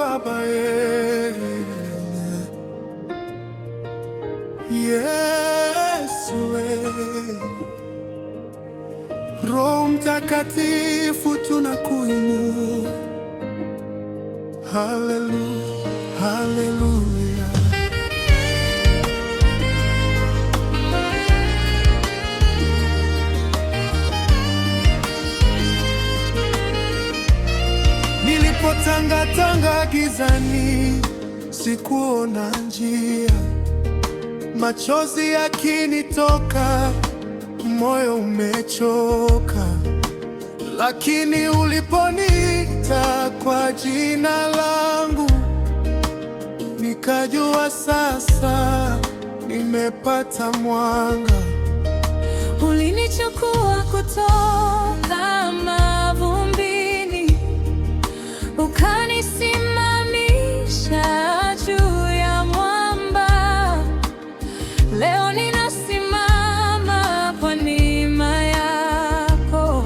Baba, Yesu, Roho Mtakatifu tunakuinua. Haleluya, haleluya. Nilipotangatanga gizani, sikuona njia, machozi yakinitoka, moyo umechoka. Lakini uliponiita kwa jina langu, nikajua sasa nimepata mwanga. Ulinichukua kutoka mavumbini, ukanisimamisha juu ya mwamba. Leo ninasimama kwa neema yako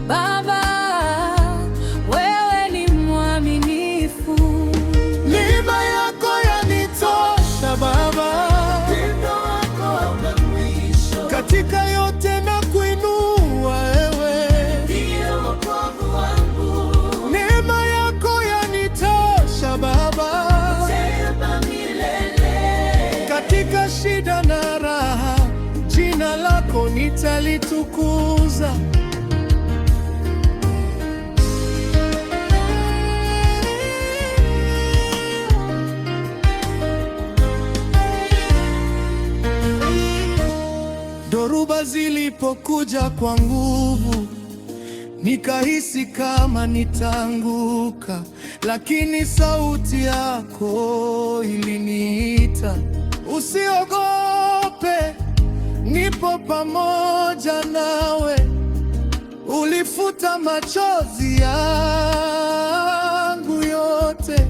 Baba, wewe ni mwaminifu. Neema yako yanitosha Baba, upendo wako hauna mwisho. Katika yote na kuinua wewe, ndiye wokovu wangu. Neema yako yanitosha Baba, utaiba milele. Katika shida na raha, jina lako nitalitukuza. Dhoruba zilipokuja kwa nguvu, nikahisi kama nitaanguka, lakini sauti yako iliniita, usiogope, nipo pamoja nawe. Ulifuta machozi yangu yote,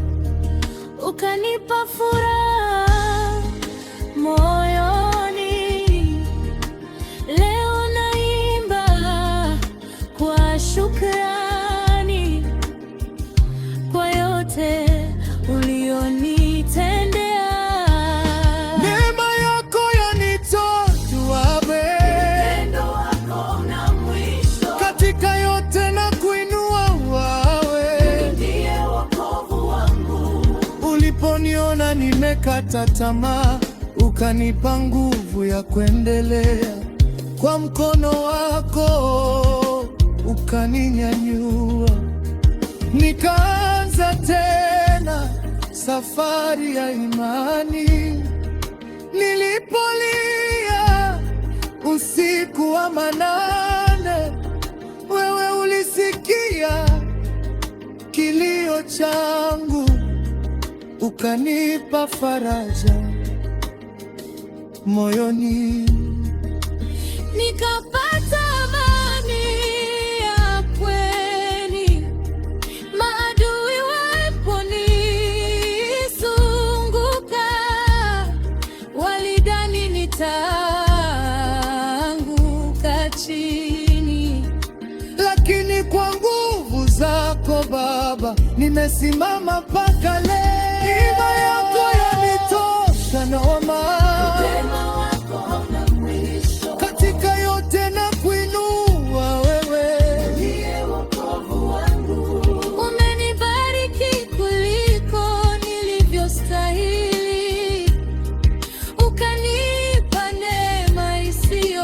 Ukanipa furaha moyoni. Leo naimba kwa shukrani kwa yote ulionitendea. neema yako yanitosha Upendo wako hauna mwisho. katika yote na kuinua wewe, Ndiye wokovu wangu. uliponiona nimekata tamaa, ukanipa nguvu ya kuendelea. Kwa mkono wako ukaninyanyua, nikaanza tena safari ya imani. Nilipolia usiku wa manane, wewe ulisikia kilio changu, ukanipa faraja moyoni. Nikapata amani ya kweli, maadui waliponizunguka, walidhani nitaanguka chini. Lakini kwa nguvu zako Baba, nimesimama mpaka leo. Neema yako yanitosha noma, katika yote na kuinua wewe, ndiye wokovu wangu. Umenibariki kuliko nilivyostahili, ukanipa neema isiyo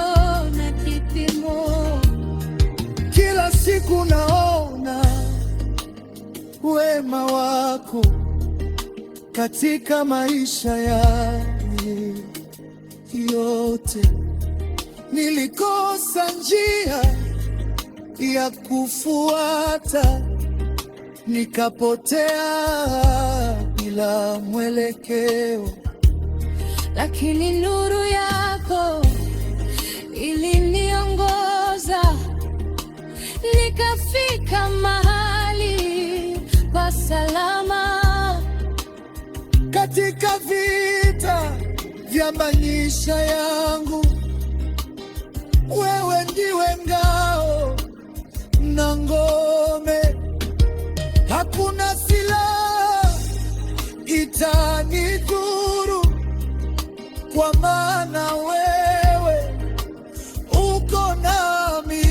na kipimo. Kila siku naona wema wako katika maisha yangu yote. Nilikosa njia ya kufuata, nikapotea bila mwelekeo, Lakini nuru yako iliniongoza, nikafika mahali pa salama. katika vita vya maisha yangu, wewe ndiwe ngao na ngome. Hakuna silaha kwa maana wewe uko nami.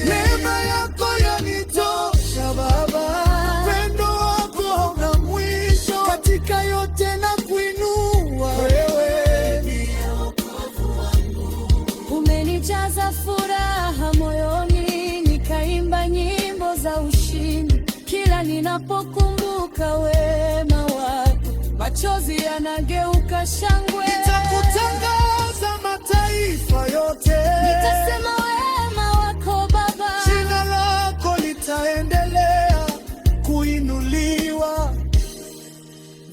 Neema yako yanitosha Baba, upendo wako hauna mwisho. Katika yote na kuinua, wewe ndiye wokovu wangu. Umenijaza furaha moyoni, nikaimba nyimbo za ushindi. Kila ninapokumbuka wema wako, machozi yanageuka shangwe. Nitakutangaza mataifa yote, nitasema wema wako Baba. Jina lako litaendelea kuinuliwa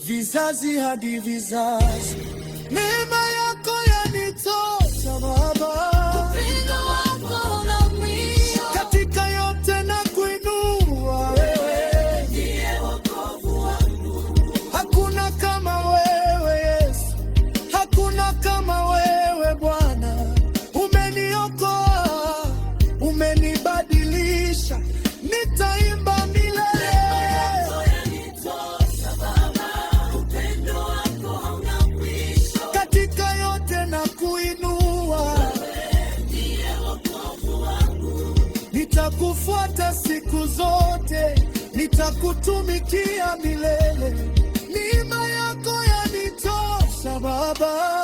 vizazi hadi vizazi. Neema yako yanitosha Baba, upendo wako hauna mwisho. katika yote na kuinua, wewe ndiye wokovu wangu. Hakuna kama wewe Yesu, hakuna kama wewe Bwana. Umeniokoa, umenibadilisha, nitaimba milele. Katika yote na kuinua, nitakufuata siku zote, nitakutumikia milele. Neema yako yanitosha Baba.